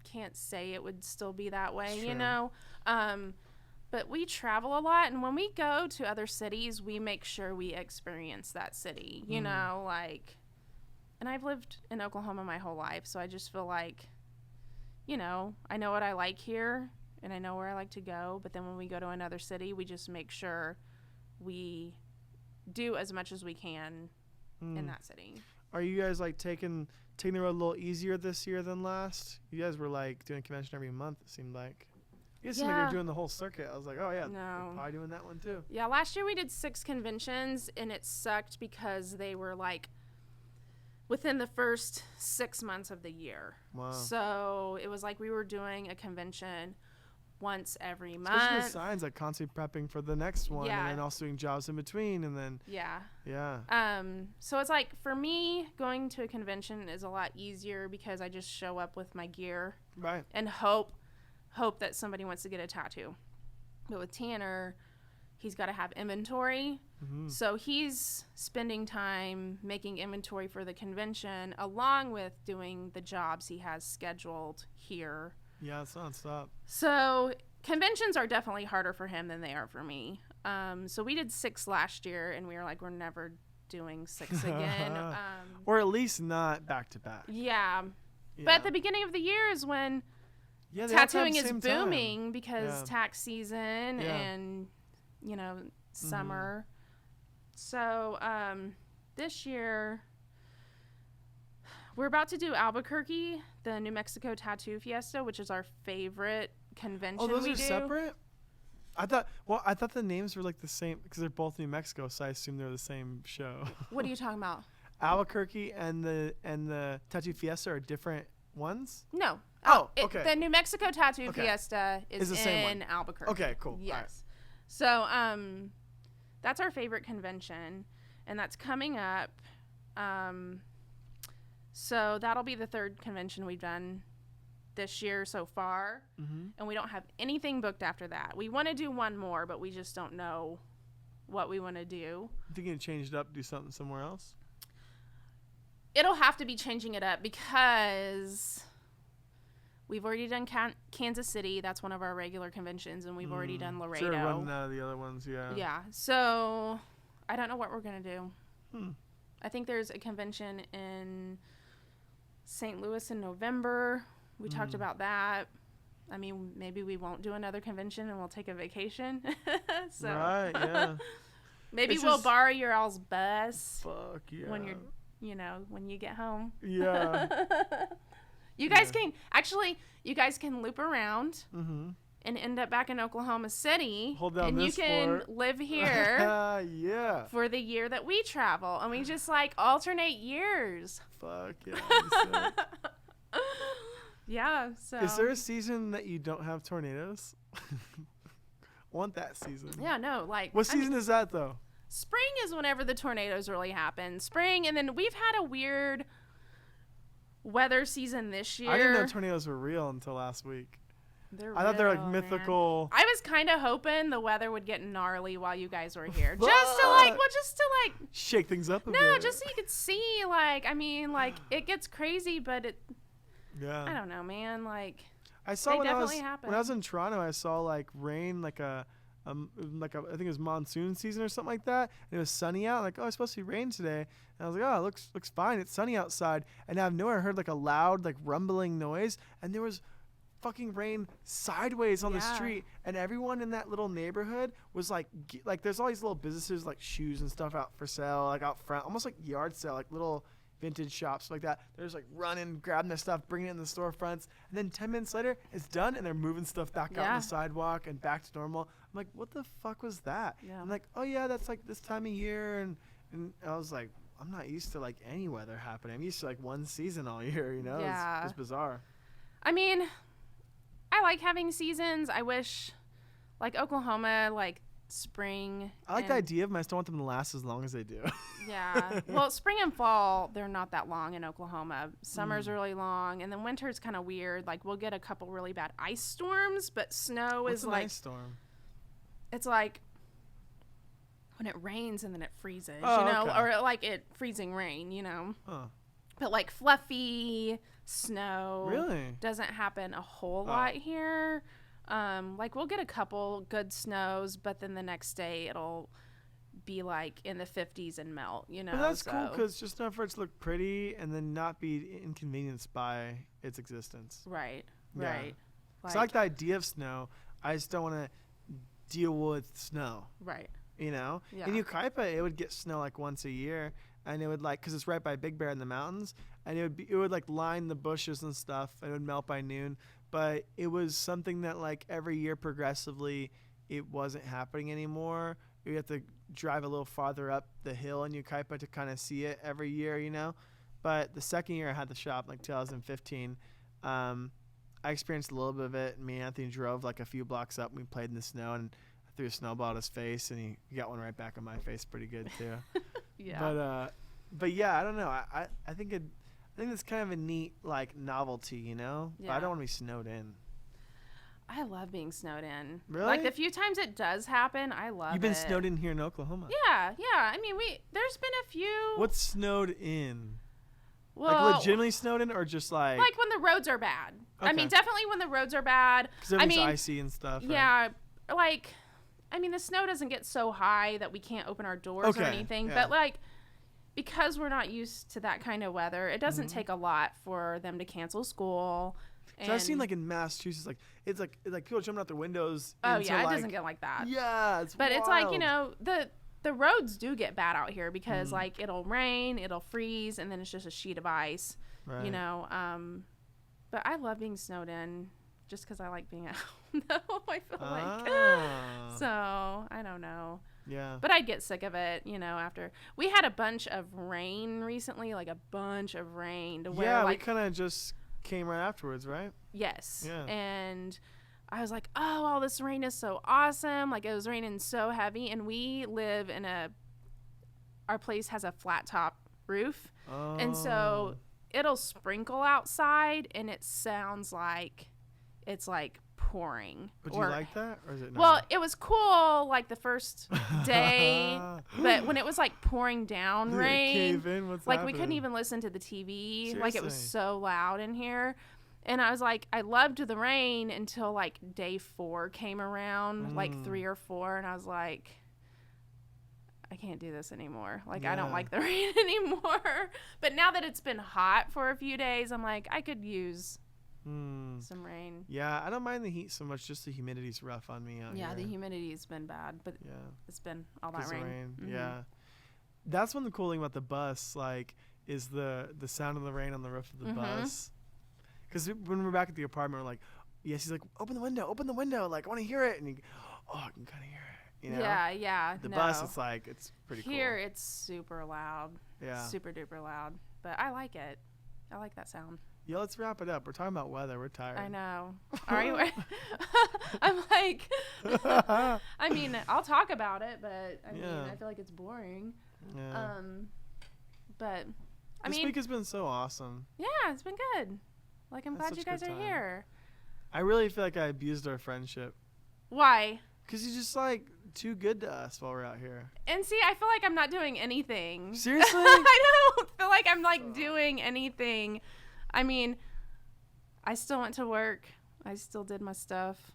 can't say it would still be that way, you know? But we travel a lot, and when we go to other cities, we make sure we experience that city, you know, like, and I've lived in Oklahoma my whole life, so I just feel like, you know, I know what I like here, and I know where I like to go, but then when we go to another city, we just make sure we do as much as we can in that city. Are you guys like taking the road a little easier this year than last? You guys were like doing a convention every month, it seemed like. You guys seemed like you were doing the whole circuit. I was like, oh yeah, no. Probably doing that one too. Yeah, last year we did 6 conventions, and it sucked because they were like within the first 6 months of the year. Wow. So it was like we were doing a convention once every month. Especially the signs, like constantly prepping for the next one, and then also doing jobs in between, and then so it's like for me, going to a convention is a lot easier because I just show up with my gear, and hope that somebody wants to get a tattoo. But with Tanner, he's got to have inventory, so he's spending time making inventory for the convention along with doing the jobs he has scheduled here. Yeah, it's nonstop. So conventions are definitely harder for him than they are for me. So we did 6 last year, and we were like, we're never doing 6 again. Or at least not back to back. Yeah. Yeah. But at the beginning of the year is when Yeah, they all come tattooing at the is same booming time. because Yeah. tax season Yeah. and, summer. So this year, we're about to do Albuquerque, the New Mexico Tattoo Fiesta, which is our favorite convention. Oh, those we are do. separate? I thought the names were like the same because they're both New Mexico, so I assume they're the same show. What are you talking about? Albuquerque and the Tattoo Fiesta are different ones? No. Oh, okay. The New Mexico Tattoo Okay. Fiesta is the same in one. Albuquerque. Okay, cool. Yes. All right. So that's our favorite convention, and that's coming up. So that'll be the third convention we've done this year so far, and we don't have anything booked after that. We want to do one more, but we just don't know what we want to do. I'm thinking to change it up, do something somewhere else. It'll have to be changing it up because we've already done Kansas City. That's one of our regular conventions, and we've already done Laredo. Sure, running out of the other ones, yeah. Yeah. So I don't know what we're going to do. Hmm. I think there's a convention in St. Louis in November. We talked about that. I mean, maybe we won't do another convention and we'll take a vacation. So Right, yeah. maybe It's we'll just- borrow your all's bus Fuck yeah. when you're, when you get home. Yeah. You guys you guys can loop around Mm-hmm. and end up back in Oklahoma City. Hold down and this you can fort. live here Yeah. for the year that we travel. And we just alternate years. Fuck yeah. that'd be sick. Yeah, so Is there a season that you don't have tornadoes? Want that season. yeah, no, What season is that though? spring is whenever the tornadoes really happen. Spring, and then we've had a weird weather season this year. I didn't know tornadoes were real until last week. They're I thought they're like real, man. mythical. I was kind of hoping the weather would get gnarly while you guys were here, Fuck. just to Shake things up a bit. no, just so you could see, it gets crazy, but Yeah. I don't know, man, I saw They when definitely when I happen. was in Toronto, I saw rain, I think it was monsoon season or something like that. And it was sunny out. It's supposed to be rain today. And I was like, oh, it looks fine. It's sunny outside. And out of nowhere, I heard a loud rumbling noise, and there was fucking rain sideways on the Yeah. street. And everyone in that little neighborhood was there's all these little businesses shoes and stuff out for sale, out front, almost like yard sale, little vintage shops like that. They're just running, grabbing their stuff, bringing it in the storefronts, and then 10 minutes later, it's done, and they're moving stuff back out on Yeah. the sidewalk and back to normal. I'm like, what the fuck was that? Yeah. I'm like, oh yeah, that's this time of year, and I was like, I'm not used to any weather happening. I'm used to one season all year, Yeah. It's bizarre. I mean, I like having seasons. I wish, Oklahoma, spring. I like the and- idea of them. I still want them to last as long as they do. Yeah. Well, spring and fall, they're not that long in Oklahoma. Summer's really long, and then winter's kind of weird. We'll get a couple really bad ice storms, but snow What's is an ice storm? it's when it rains and then it freezes, Oh, okay. or it freezing rain, Huh. But fluffy snow Really? doesn't happen a whole lot here. We'll get a couple good snows, but then the next day it'll be in the 50s and melt, But that's cool so- because just enough for it to look pretty and then not be inconvenienced by its existence. Right, Yeah. right. So I like the idea of snow. I just don't want to deal with snow. Right. Yeah. Yeah. In Yucaipa, it would get snow once a year, and it would because it's right by Big Bear in the mountains, and it would line the bushes and stuff, and it would melt by noon. But it was something that every year progressively, it wasn't happening anymore. You have to drive a little farther up the hill in Yucaipa to kind of see it every year, But the second year I had the shop, 2015, I experienced a little bit of it. Me and Anthony drove a few blocks up, and we played in the snow, and I threw a snowball at his face, and he got one right back on my face pretty good too. Yeah. But yeah, I don't know. I think it's kind of a neat novelty, But I Yeah. don't want to be snowed in. I love being snowed in. Really? The few times it does happen, I love it. You've been snowed in here in Oklahoma. Yeah. I mean, there's been a few. What's snowed in? Well, Legitimately snowed in, or just when the roads are bad. I mean, Okay. definitely when the roads are bad. because everything's icy and stuff. Right? Yeah, I mean, the snow doesn't get so high that we can't open our doors or Okay, anything. yeah. But because we're not used to that kind of weather, it doesn't take a lot for them to cancel school. So I've seen like in Massachusetts, like it's like people jumping out their windows. Oh into, yeah, it like, doesn't get like that. Yeah, but wild. it's like, you know, the roads do get bad out here because like it'll rain, it'll freeze, and then it's just a sheet of ice. Right. You know, but I love being snowed in just because I like being out. No, I feel like so I don't know. Yeah. But I'd get sick of it, you know, after we had a bunch of rain recently, like a bunch of rain to where like we kind of just came right afterwards, right? Yes. Yeah. And I was like, oh, all this rain is so awesome. Like it was raining so heavy, and we live in our place has a flat top roof. Oh. And so it'll sprinkle outside and it sounds like it's like pouring. But do you like that, or is it not? Well, it was cool like the first day, but when it was like pouring down rain, cave in? What's like happening? we couldn't even listen to the TV. Seriously? Like it was so loud in here. And I was like, I loved the rain until like day 4 came around, like 3 or 4, and I was like, I can't do this anymore. Like I don't like the rain anymore. But now that it's been hot for a few days, I'm like, I could use some rain. Yeah, I don't mind the heat so much. Just the humidity's rough on me out here. Yeah, the humidity's been bad, but it's been all that rain. Yeah, that's one of the cool thing about the bus, like, is the sound of the rain on the roof of the bus. Because when we're back at the apartment, we're like, yes, he's like, open the window, like I want to hear it, and he, I can kind of hear it. You know? Yeah. The bus, it's like it's pretty cool. Here, it's super loud. Yeah. Super duper loud, but I like it. I like that sound. Yeah, let's wrap it up. We're talking about weather. We're tired. I know. Are you? I'm like, I mean, I'll talk about it, but I mean, I feel like it's boring. Yeah. But I this mean, week has been so awesome. Yeah, it's been good. Like, I'm glad you guys are here. I really feel like I abused our friendship. Why? Because you're just like too good to us while we're out here. And see, I feel like I'm not doing anything. Seriously? I don't feel like I'm like doing anything. I mean, I still went to work. I still did my stuff.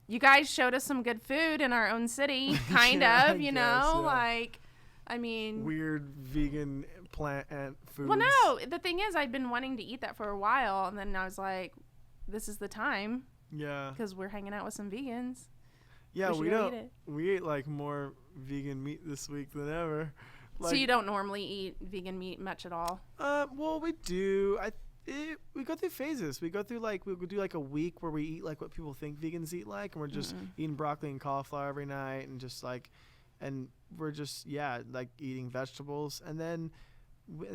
You guys showed us some good food in our own city, kind of, you know? Like, I mean... weird vegan plant foods. Well, no. The thing is, I'd been wanting to eat that for a while, and then I was like, this is the time. Yeah. Because we're hanging out with some vegans. Yeah, we ate like more vegan meat this week than ever. Like, so you don't normally eat vegan meat much at all? Well, we do. We go through phases. We go through we'll do like a week where we eat like what people think vegans eat like, and we're just eating broccoli and cauliflower every night, and just like, and we're just like eating vegetables, and then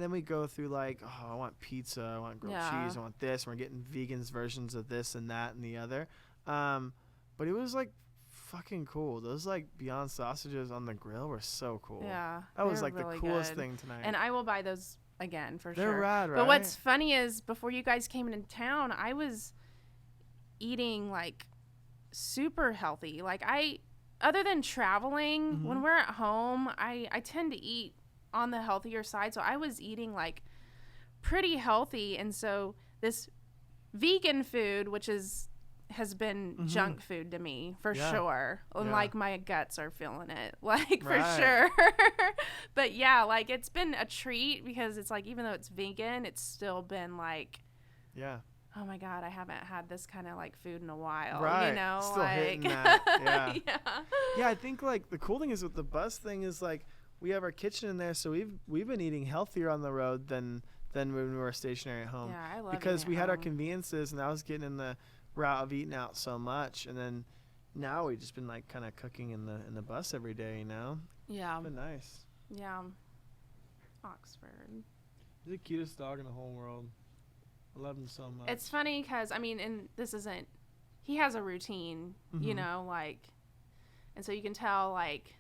we go through like, oh, I want pizza, I want grilled cheese, I want this, and we're getting vegans versions of this and that and the other. But it was like fucking cool. Those like Beyond sausages on the grill were so cool. Yeah, that was like really the coolest good. Thing tonight. And I will buy those again for They're sure. rad, right? But what's funny is before you guys came into town, I was eating like super healthy. Like other than traveling, when we're at home, I tend to eat on the healthier side. So I was eating like pretty healthy, and so this vegan food, which has been junk food to me for sure. And like my guts are feeling it, like for sure. But yeah, like it's been a treat because it's like, even though it's vegan, it's still been like, oh my God, I haven't had this kind of like food in a while. Right. You know, still like hitting that. Yeah, I think like the cool thing is with the bus thing is like we have our kitchen in there, so we've been eating healthier on the road than when we were stationary at home. Yeah, I love because we had our home. conveniences, and I was getting in the route of eating out so much, and then now we've just been like kind of cooking in the bus every day, you know? Yeah. It's been nice. Yeah. Oxford. He's the cutest dog in the whole world. I love him so much. It's funny because, I mean, and this isn't, he has a routine, you know, like, and so you can tell, like,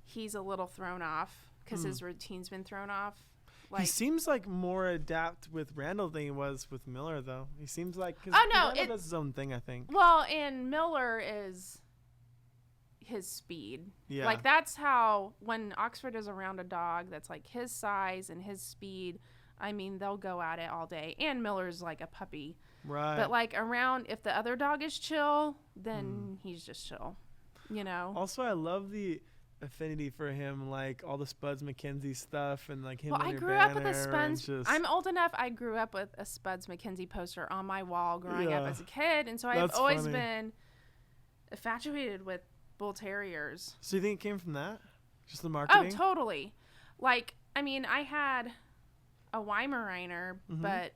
he's a little thrown off because his routine's been thrown off. Like, he seems like more adept with Randall than he was with Miller, though. He seems like, Randall does his own thing, I think. Well, and Miller is his speed. Yeah. Like, that's how, when Oxford is around a dog that's like his size and his speed, I mean, they'll go at it all day. And Miller's like a puppy. Right. But like around, if the other dog is chill, then he's just chill, you know? Also, I love affinity for him, like all the Spuds MacKenzie stuff and like him. Well, on I your grew up with a banner and Spuds. just- I'm old enough. I grew up with a Spuds MacKenzie poster on my wall growing up Yeah. as a kid, and so I've That's always funny. been infatuated with bull terriers. So you think it came from that? Just the Oh, marketing? totally. Like, I mean, I had a Weimaraner, Mhm. but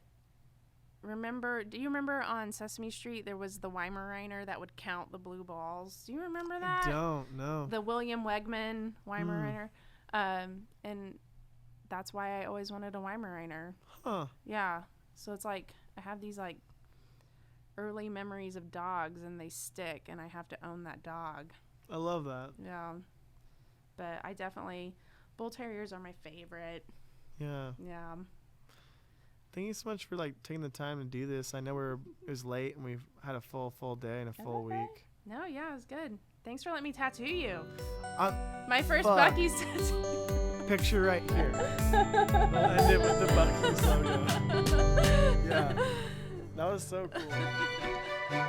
do you remember on Sesame Street there was the Weimaraner that would count the blue balls? Do you remember that? I don't know. The William Wegman Weimaraner. And that's why I always wanted a Weimaraner. Huh. Yeah. So it's like I have these like early memories of dogs and they stick and I have to own that dog. I love that. Yeah. But I definitely bull terriers are my favorite. Yeah. Yeah. Thank you so much for like taking the time to do this. I know it was late and we've had a full day and a full Okay. week. No, yeah, it was good. Thanks for letting me tattoo you. Fuck. My first Bucky's tattoo. Picture right here. We'll end it with the Bucky's logo. Yeah. That was so cool.